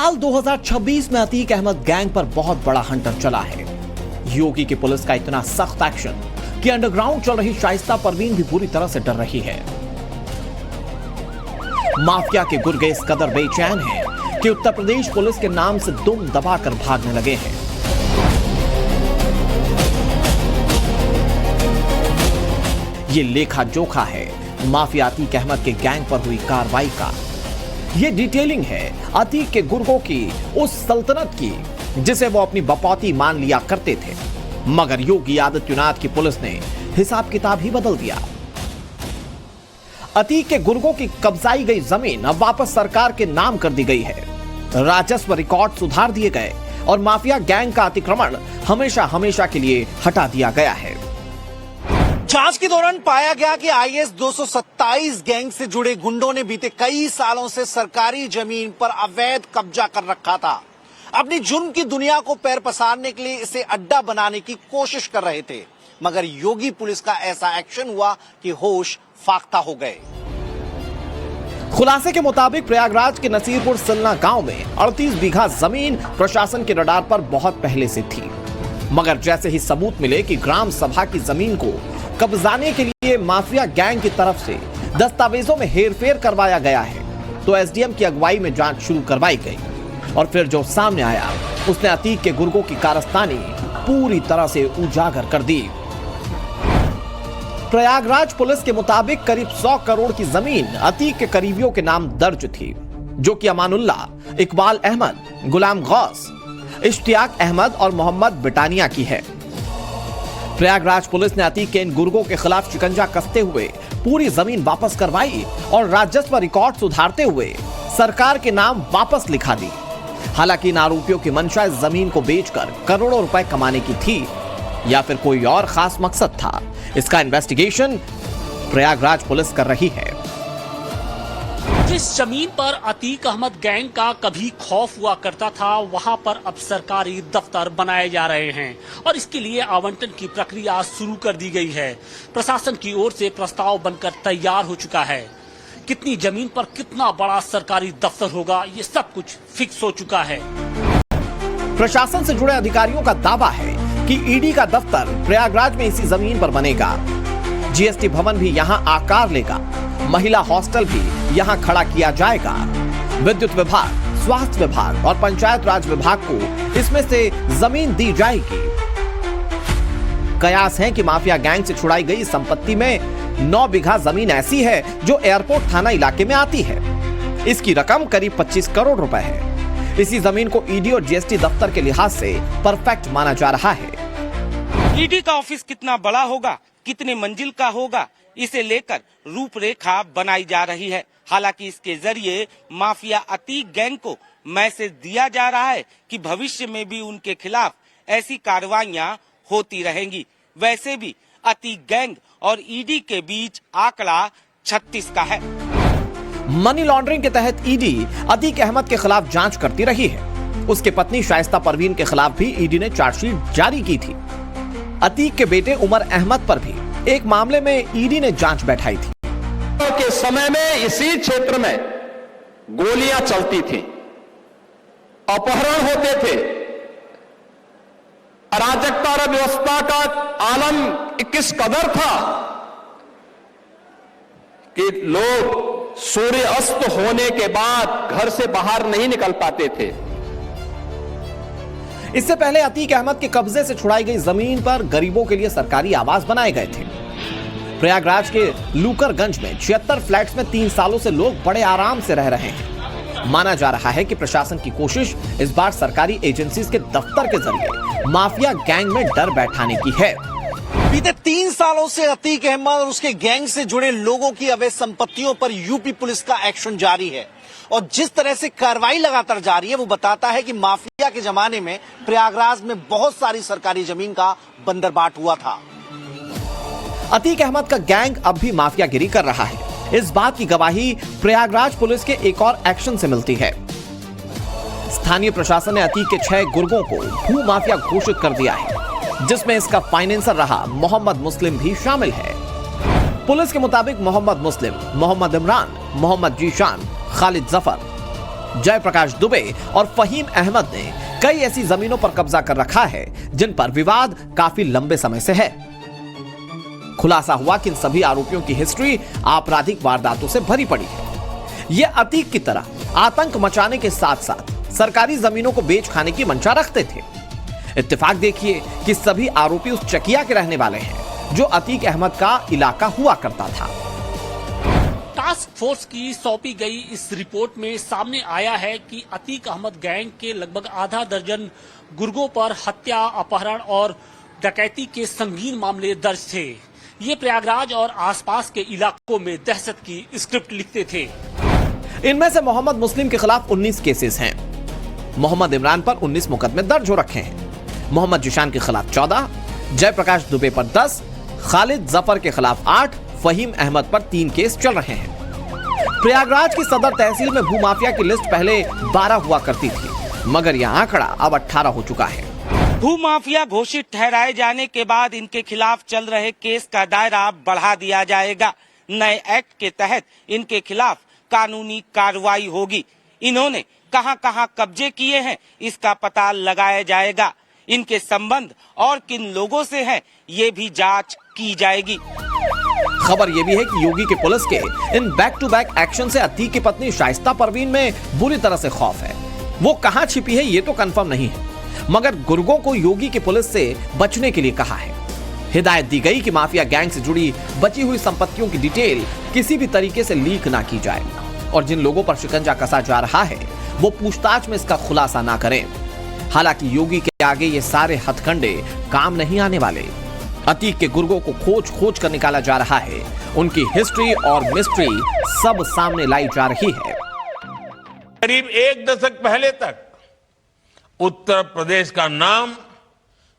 साल 2026 में अतीक अहमद गैंग पर बहुत बड़ा हंटर चला है। योगी की पुलिस का इतना सख्त एक्शन कि अंडरग्राउंड चल रही शाइस्ता परवीन भी पूरी तरह से डर रही है। माफिया के गुर्गे इस कदर बेचैन हैं कि उत्तर प्रदेश पुलिस के नाम से दुम दबाकर भागने लगे हैं। ये लेखा जोखा है माफिया अतीक अहमद के गैंग पर हुई कार्रवाई का। ये डिटेलिंग है अतीक के गुर्गों की उस सल्तनत की जिसे वो अपनी बपौती मान लिया करते थे, मगर योगी आदित्यनाथ की पुलिस ने हिसाब किताब ही बदल दिया। अतीक के गुर्गों की कब्जाई गई जमीन अब वापस सरकार के नाम कर दी गई है। राजस्व रिकॉर्ड सुधार दिए गए और माफिया गैंग का अतिक्रमण हमेशा हमेशा के लिए हटा दिया गया है। जांच के दौरान पाया गया कि आईएस 227 गैंग से जुड़े गुंडों ने बीते कई सालों से सरकारी जमीन पर अवैध कब्जा कर रखा था। अपनी जुर्म की दुनिया को पैर पसारने के लिए इसे अड्डा बनाने की कोशिश कर रहे थे, मगर योगी पुलिस का ऐसा एक्शन हुआ कि होश फाख्ता हो गए। खुलासे के मुताबिक प्रयागराज के नसीरपुर सिलना गांव में 38 बीघा जमीन प्रशासन के रडार पर बहुत पहले से थी, मगर जैसे ही सबूत मिले कि ग्राम सभा की जमीन को कब्जाने के लिए माफिया गैंग की तरफ से दस्तावेजों में हेरफेर करवाया गया है, तो एसडीएम की अगुवाई में जांच शुरू करवाई गई और फिर जो सामने आया उसने अतीक के गुर्गों की कारस्तानी पूरी तरह से उजागर कर दी। प्रयागराज पुलिस के मुताबिक करीब 100 करोड़ की जमीन अतीक के करीबियों के नाम दर्ज थी, जो कि अमानुल्ला, इकबाल अहमद, गुलाम गौस, इश्तियाक अहमद और मोहम्मद बिटानिया की है। प्रयागराज पुलिस ने अतीक के इन गुर्गों के खिलाफ शिकंजा कसते हुए पूरी जमीन वापस करवाई और राजस्व रिकॉर्ड सुधारते हुए सरकार के नाम वापस लिखा दी। हालांकि इन आरोपियों की मंशा इस जमीन को बेचकर करोड़ों रुपए कमाने की थी या फिर कोई और खास मकसद था, इसका इन्वेस्टिगेशन प्रयागराज पुलिस कर रही है। जिस जमीन पर अतीक अहमद गैंग का कभी खौफ हुआ करता था, वहां पर अब सरकारी दफ्तर बनाए जा रहे हैं और इसके लिए आवंटन की प्रक्रिया शुरू कर दी गई है। प्रशासन की ओर से प्रस्ताव बनकर तैयार हो चुका है। कितनी जमीन पर कितना बड़ा सरकारी दफ्तर होगा, ये सब कुछ फिक्स हो चुका है। प्रशासन से जुड़े अधिकारियों का दावा है कि ईडी का दफ्तर प्रयागराज में इसी जमीन पर बनेगा। जीएसटी भवन भी यहां आकार लेगा, महिला हॉस्टल भी यहां खड़ा किया जाएगा। विद्युत विभाग, स्वास्थ्य विभाग और पंचायत राज विभाग को इसमें से जमीन दी जाएगी। कयास है कि माफिया गैंग से छुड़ाई गई संपत्ति में 9 बीघा जमीन ऐसी है जो एयरपोर्ट थाना इलाके में आती है। इसकी रकम करीब 25 करोड़ रुपए है। इसी जमीन को ईडी और जीएसटी दफ्तर के लिहाज से परफेक्ट माना जा रहा है। ईडी का ऑफिस कितना बड़ा होगा, कितने मंजिल का होगा, इसे लेकर रूपरेखा बनाई जा रही है। हालांकि इसके जरिए माफिया अतीक गैंग को मैसेज दिया जा रहा है कि भविष्य में भी उनके खिलाफ ऐसी कार्रवाइयां होती रहेंगी। वैसे भी अतीक गैंग और ईडी के बीच आंकड़ा 36 का है। मनी लॉन्ड्रिंग के तहत ईडी अतीक अहमद के खिलाफ जांच करती रही है। उसके पत्नी शाइस्ता परवीन के खिलाफ भी ईडी ने चार्जशीट जारी की थी। अतीक के बेटे उमर अहमद पर भी एक मामले में ईडी ने जांच बैठाई थी। के समय में इसी क्षेत्र में गोलियां चलती थी, अपहरण होते थे, अराजकता और व्यवस्था का आलम किस कदर था कि लोग सूर्य अस्त होने के बाद घर से बाहर नहीं निकल पाते थे। इससे पहले अतीक अहमद के कब्जे से छुड़ाई गई जमीन पर गरीबों के लिए सरकारी आवास बनाए गए थे। प्रयागराज के लूकरगंज में 76 फ्लैट्स में 3 सालों से लोग बड़े आराम से रह रहे हैं। माना जा रहा है कि प्रशासन की कोशिश इस बार सरकारी एजेंसीज के दफ्तर के जरिए माफिया गैंग में डर बैठाने की है। बीते 3 सालों से अतीक अहमद और उसके गैंग से जुड़े लोगों की अवैध संपत्तियों पर यूपी पुलिस का एक्शन जारी है और जिस तरह से कार्रवाई लगातार जारी है वो बताता है कि माफिया के जमाने में प्रयागराज में बहुत सारी सरकारी जमीन का बंदरबाट हुआ था। अतीक अहमद का गैंग अब भी माफियागिरी कर रहा है। इस बात की गवाही प्रयागराज पुलिस के एक और एक्शन से मिलती है। स्थानीय प्रशासन ने अतीक के 6 गुर्गों को भू माफिया घोषित कर दिया है, जिसमें इसका फाइनेंसर रहा मोहम्मद मुस्लिम भी शामिल है। पुलिस के मुताबिक मोहम्मद मुस्लिम, मोहम्मद इमरान, मोहम्मद जीशान, खालिद जफर जयप्रकाश दुबे और फहीम अहमद ने कई ऐसी जमीनों पर कब्जा कर रखा है जिन पर विवाद काफी लंबे समय से है। खुलासा हुआ कि इन सभी आरोपियों की हिस्ट्री आपराधिक वारदातों से भरी पड़ी है। ये अतीक की तरह आतंक मचाने के साथ साथ सरकारी जमीनों को बेच खाने की मंशा रखते थे। इत्तेफाक देखिए कि सभी आरोपी उस चकिया के रहने वाले हैं जो अतीक अहमद का इलाका हुआ करता था। टास्क फोर्स की सौंपी गई इस रिपोर्ट में सामने आया है कि अतीक अहमद गैंग के लगभग आधा दर्जन गुर्गों पर हत्या, अपहरण और डकैती के संगीन मामले दर्ज थे। ये प्रयागराज और आसपास के इलाकों में दहशत की स्क्रिप्ट लिखते थे। इनमें से मोहम्मद मुस्लिम के खिलाफ 19 केसेस हैं। मोहम्मद इमरान पर 19 मुकदमे दर्ज हो रखे हैं। मोहम्मद जिशान के खिलाफ 14, जयप्रकाश दुबे पर 10, खालिद जफर के खिलाफ 8, फहीम अहमद पर 3 केस चल रहे हैं। प्रयागराज की सदर तहसील में भूमाफिया की लिस्ट पहले 12 हुआ करती थी, मगर यह आंकड़ा अब 18 हो चुका है। भूमाफिया घोषित ठहराए जाने के बाद इनके खिलाफ चल रहे केस का दायरा बढ़ा दिया जाएगा। नए एक्ट के तहत इनके खिलाफ कानूनी कार्रवाई होगी। इन्होंने कहां-कहां कब्जे किए हैं इसका पता लगाया जाएगा। इनके संबंध और किन लोगों से हैं ये भी जांच की जाएगी। खबर यह भी है कि योगी की पुलिस के इन बैक टू बैक एक्शन से अतीक की पत्नी शाइस्ता परवीन में बुरी तरह से खौफ है। वो कहां छिपी है ये तो कंफर्म नहीं है, मगर गुर्गों को योगी की पुलिस से बचने के लिए कहा है। हिदायत दी गई कि माफिया गैंग से जुड़ी बची हुई संपत्तियों की डिटेल किसी भी तरीके से लीक ना की जाए और जिन लोगों पर शिकंजा कसा जा रहा है वो पूछताछ में इसका खुलासा ना करें। हालांकि योगी के आगे ये सारे हथकंडे काम नहीं आने वाले। अतीक के गुर्गों को खोज खोज कर निकाला जा रहा है। उनकी हिस्ट्री और मिस्ट्री सब सामने लाई जा रही है। करीब 1 दशक पहले तक उत्तर प्रदेश का नाम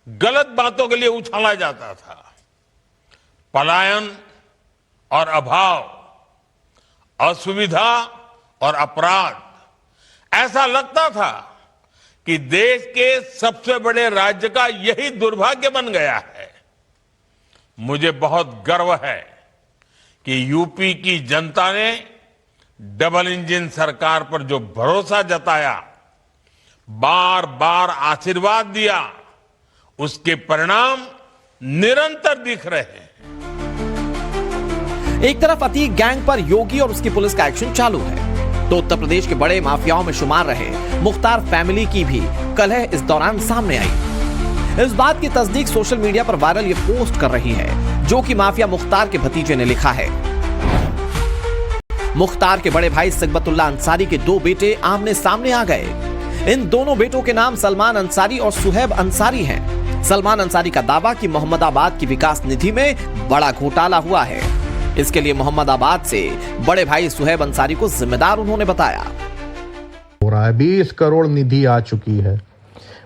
गलत बातों के लिए उछाला जाता था। पलायन और अभाव, असुविधा और अपराध, ऐसा लगता था कि देश के सबसे बड़े राज्य का यही दुर्भाग्य बन गया है। मुझे बहुत गर्व है कि यूपी की जनता ने डबल इंजन सरकार पर जो भरोसा जताया, बार बार आशीर्वाद दिया, उसके परिणाम निरंतर दिख रहे हैं। एक तरफ अतीक गैंग पर योगी और उसकी पुलिस का एक्शन चालू है, तो उत्तर प्रदेश के बड़े माफियाओं में शुमार रहे मुख्तार फैमिली की भी कलह इस दौरान सामने आई। इस बात की तस्दीक सोशल मीडिया पर वायरल ये पोस्ट कर रही है जो कि माफिया मुख्तार के भतीजे ने लिखा है। मुख्तार के बड़े भाई सिकबतुल्लाह अंसारी के 2 बेटे आमने सामने आ गए। इन दोनों बेटों के नाम सलमान अंसारी और सुहेब अंसारी हैं। सलमान अंसारी का दावा कि मोहम्मदाबाद की विकास निधि में बड़ा घोटाला हुआ है। इसके लिए मोहम्मदाबाद से बड़े भाई सुहेब अंसारी को जिम्मेदार उन्होंने बताया। 20 करोड़ निधि आ चुकी है।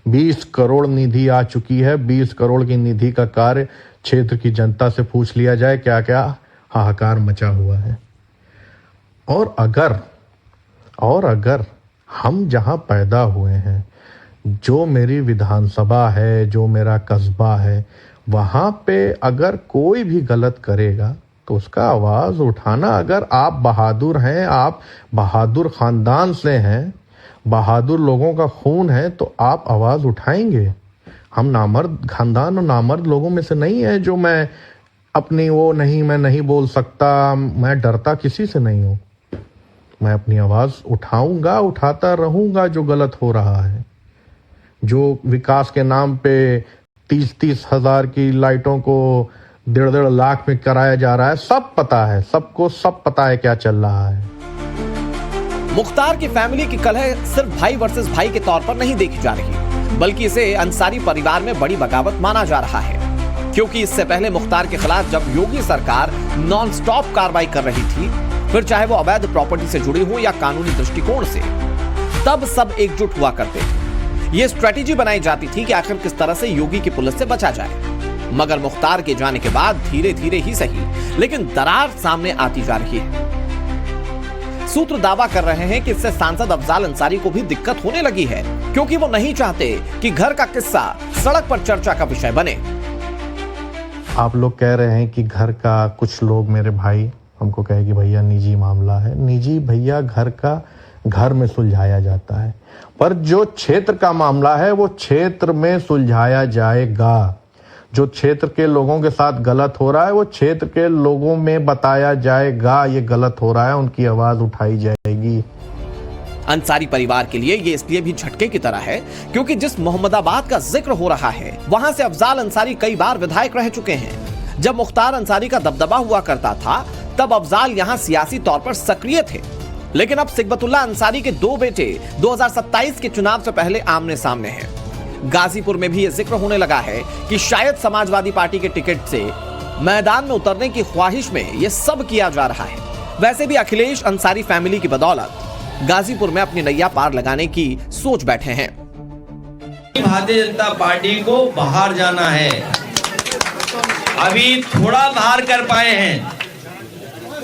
20 करोड़ निधि आ चुकी है। 20 करोड़ की निधि का कार्य क्षेत्र की जनता से पूछ लिया जाए क्या क्या हाहाकार मचा हुआ है। और अगर हम जहां पैदा हुए हैं, जो मेरी विधानसभा है, जो मेरा कस्बा है, वहां पे अगर कोई भी गलत करेगा तो उसका आवाज उठाना, अगर आप बहादुर हैं, आप बहादुर खानदान से हैं, बहादुर लोगों का खून है, तो आप आवाज उठाएंगे। हम नामर्द खानदान और नामर्द लोगों में से नहीं है जो मैं नहीं बोल सकता, मैं डरता किसी से नहीं हूं। मैं अपनी आवाज उठाऊंगा, उठाता रहूंगा। जो गलत हो रहा है, जो विकास के नाम पे 30-30 हजार की लाइटों को 1.5 लाख में कराया जा रहा है, सब पता है, सबको सब पता है क्या चल रहा है। मुख्तार की फैमिली की कलह सिर्फ भाई वर्सेस भाई के तौर पर नहीं देखी जा रही, बल्कि इसे अंसारी परिवार में बड़ी बगावत माना जा रहा है। क्योंकि इससे पहले मुख्तार के खिलाफ जब योगी सरकार नॉन स्टॉप कार्रवाई कर रही थी, फिर चाहे वो अवैध प्रॉपर्टी से जुड़ी हो या कानूनी दृष्टिकोण से, तब सब एकजुट हुआ करते थे। ये स्ट्रेटेजी बनाई जाती थी कि आखिर किस तरह से योगी की पुलिस से बचा जाए। मगर मुख्तार के जाने के बाद धीरे धीरे ही सही, लेकिन दरार सामने आती जा रही है। सूत्र दावा कर रहे हैं कि इससे सांसद अफजाल अंसारी को भी दिक्कत होने लगी है, क्योंकि वो नहीं चाहते कि घर का किस्सा सड़क पर चर्चा का विषय बने। आप लोग कह रहे हैं कि घर का कुछ लोग, मेरे भाई हमको कहे कि भैया निजी मामला है। निजी भैया घर का घर में सुलझाया जाता है, पर जो क्षेत्र का मामला है वो क्षेत्र में सुलझाया जाएगा। जो क्षेत्र के लोगों के साथ गलत हो रहा है वो क्षेत्र के लोगों में बताया जाएगा, ये गलत हो रहा है, उनकी आवाज उठाई जाएगी। अंसारी परिवार के लिए ये इसलिए भी झटके की तरह है क्योंकि जिस मोहम्मदाबाद का जिक्र हो रहा है वहां से अफजाल अंसारी कई बार विधायक रह चुके हैं। जब मुख्तार अंसारी का दबदबा हुआ करता था तब अफजाल यहां सियासी तौर पर सक्रिय थे, लेकिन अब सिकबतुल्ला अंसारी के दो बेटे 2027 के चुनाव से पहले आमने सामने हैं। गाजीपुर में भी यह जिक्र होने लगा है कि शायद समाजवादी पार्टी के टिकट से मैदान में उतरने की ख्वाहिश में यह सब किया जा रहा है। वैसे भी अखिलेश अंसारी फैमिली की बदौलत गाजीपुर में अपनी नैया पार लगाने की सोच बैठे हैं। भारतीय जनता पार्टी को बाहर जाना है, अभी थोड़ा बाहर कर पाए हैं,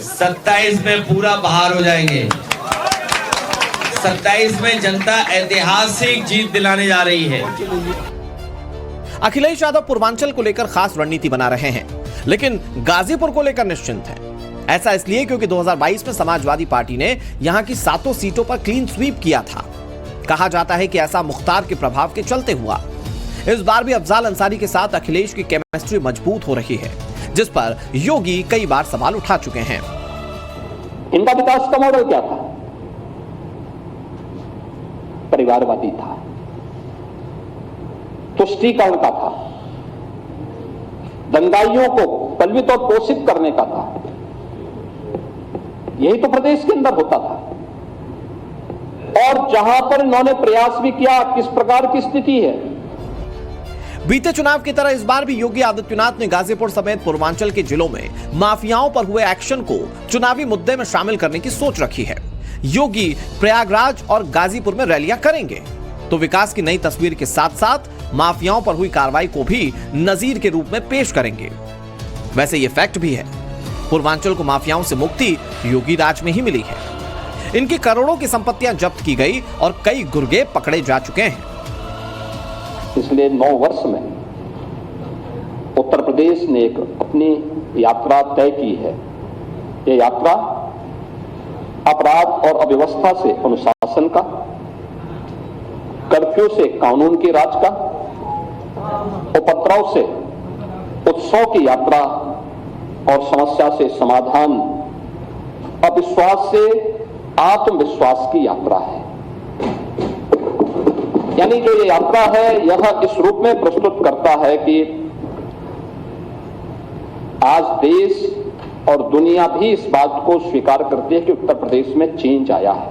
27 में पूरा बाहर हो जाएंगे। 27 में जनता ऐतिहासिक जीत दिलाने जा रही है। अखिलेश यादव पूर्वांचल को लेकर खास रणनीति बना रहे हैं, लेकिन गाजीपुर को लेकर निश्चिंत हैं। ऐसा इसलिए क्योंकि 2022 में समाजवादी पार्टी ने यहां की 7 सीटों पर क्लीन स्वीप किया था। कहा जाता है कि ऐसा मुख्तार के प्रभाव के चलते हुआ। इस बार भी अफजाल अंसारी के साथ अखिलेश की केमिस्ट्री मजबूत हो रही है, जिस पर योगी कई बार सवाल उठा चुके हैं। इनका विकास का मॉडल क्या था? परिवारवादी था, तुष्टीकरण का था, दंगाइयों को पलवित और पोषित करने का था। यही तो प्रदेश के अंदर होता था। और जहां पर इन्होंने प्रयास भी किया, किस प्रकार की स्थिति है। बीते चुनाव की तरह इस बार भी योगी आदित्यनाथ ने गाजीपुर समेत पूर्वांचल के जिलों में माफियाओं पर हुए एक्शन को चुनावी मुद्दे में शामिल करने की सोच रखी है। योगी प्रयागराज और गाजीपुर में रैलियां करेंगे तो विकास की नई तस्वीर के साथ साथ माफियाओं पर हुई कार्रवाई को भी नजीर के रूप में पेश करेंगे। वैसे ये फैक्ट भी है, पूर्वांचल को माफियाओं से मुक्ति योगी राज में ही मिली है। इनकी करोड़ों की संपत्तियां जब्त की गई और कई गुर्गे पकड़े जा चुके हैं। पिछले 9 वर्ष में उत्तर प्रदेश ने एक अपनी यात्रा तय की है। ये यात्रा अपराध और अव्यवस्था से अनुशासन का, कर्फ्यू से कानून के राज का, उपद्रव से उत्सव की यात्रा और समस्या से समाधान, अविश्वास से आत्मविश्वास की यात्रा है। यानी जो ये यात्रा है यह इस रूप में प्रस्तुत करता है कि आज देश और दुनिया भी इस बात को स्वीकार करती है कि उत्तर प्रदेश में चेंज आया है।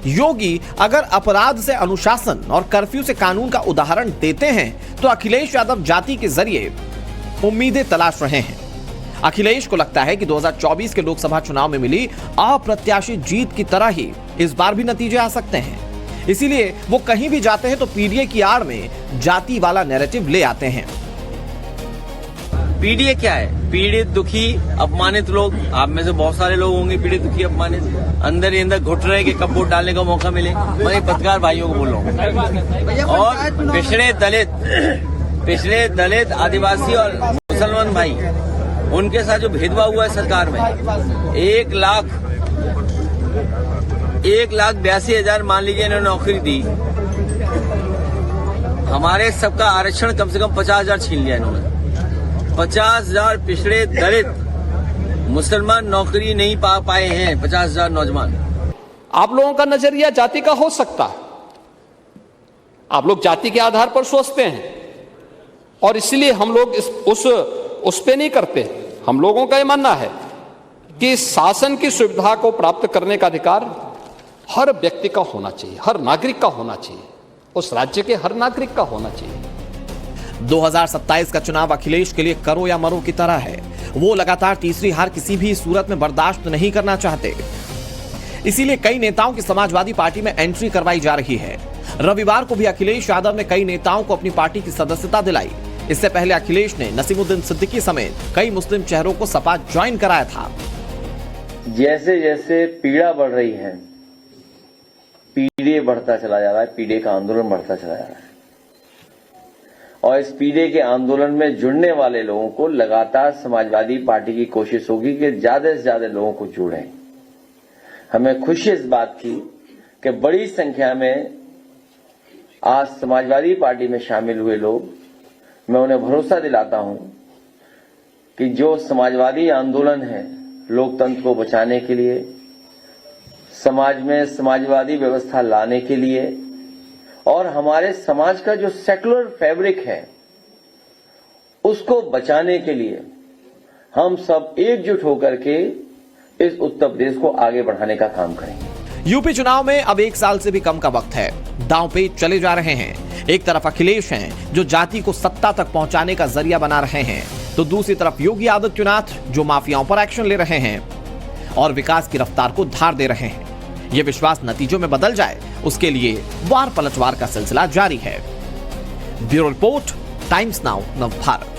योगी अगर अपराध से अनुशासन और कर्फ्यू से कानून का उदाहरण देते हैं तो अखिलेश यादव जाति के जरिए उम्मीदें तलाश रहे हैं। अखिलेश को लगता है कि 2024 के लोकसभा चुनाव में मिली अप्रत्याशित जीत की तरह ही इस बार भी नतीजे आ सकते हैं। इसीलिए वो कहीं भी जाते हैं तो पीडीए की आड़ में जाति वाला नैरेटिव ले आते हैं। पीडीए क्या है? पीड़ित, दुखी, अपमानित लोग। आप में से बहुत सारे लोग होंगे पीड़ित, दुखी, अपमानित, अंदर ही अंदर घुट रहे कि कब वोट डालने का मौका मिले। मैं पत्रकार भाइयों को बोल रहा हूँ। और पिछड़े दलित, आदिवासी और मुसलमान भाई, उनके साथ जो भेदभाव हुआ है सरकार में, 1,82,000 मान लीजिए इन्होंने नौकरी दी। हमारे सबका आरक्षण कम से कम 50,000 छीन लिया इन्होंने। 50,000 पिछड़े दलित मुसलमान नौकरी नहीं पा पाए हैं। 50,000 नौजवान। आप लोगों का नजरिया जाति का हो सकता है, आप लोग जाति के आधार पर सोचते हैं और इसलिए हम लोग उस पे नहीं करते। हम लोगों का यह मानना है कि शासन की सुविधा को प्राप्त करने का अधिकार हर व्यक्ति का होना चाहिए, हर नागरिक का होना चाहिए, उस राज्य के हर नागरिक का होना चाहिए। 2027 का चुनाव अखिलेश के लिए करो या मरो की तरह है। वो लगातार तीसरी हार किसी भी सूरत में बर्दाश्त नहीं करना चाहते। इसीलिए कई नेताओं की समाजवादी पार्टी में एंट्री करवाई जा रही है। रविवार को भी अखिलेश यादव ने कई नेताओं को अपनी पार्टी की सदस्यता दिलाई। इससे पहले अखिलेश ने नसीमुद्दीन सिद्दीकी समेत कई मुस्लिम चेहरों को सपा ज्वाइन कराया था। जैसे जैसे पीड़ा बढ़ रही है, पीड़े बढ़ता चला जा रहा है, पीड़े का आंदोलन बढ़ता चला जा रहा है और इस पीड़े के आंदोलन में जुड़ने वाले लोगों को लगातार समाजवादी पार्टी की कोशिश होगी कि ज्यादा से ज्यादा लोगों को जोड़ें। हमें खुशी इस बात की कि बड़ी संख्या में आज समाजवादी पार्टी में शामिल हुए लोग, मैं उन्हें भरोसा दिलाता हूं कि जो समाजवादी आंदोलन है लोकतंत्र को बचाने के लिए, समाज में समाजवादी व्यवस्था लाने के लिए और हमारे समाज का जो सेकुलर फैब्रिक है उसको बचाने के लिए हम सब एकजुट होकर के इस उत्तर प्रदेश को आगे बढ़ाने का काम करेंगे। यूपी चुनाव में अब 1 साल से भी कम का वक्त है। दांव पे चले जा रहे हैं। एक तरफ अखिलेश हैं जो जाति को सत्ता तक पहुंचाने का जरिया बना रहे हैं, तो दूसरी तरफ योगी आदित्यनाथ जो माफियाओं पर एक्शन ले रहे हैं और विकास की रफ्तार को धार दे रहे हैं। यह विश्वास नतीजों में बदल जाए, उसके लिए वार पलटवार का सिलसिला जारी है। Bureau report, times now Navbharat.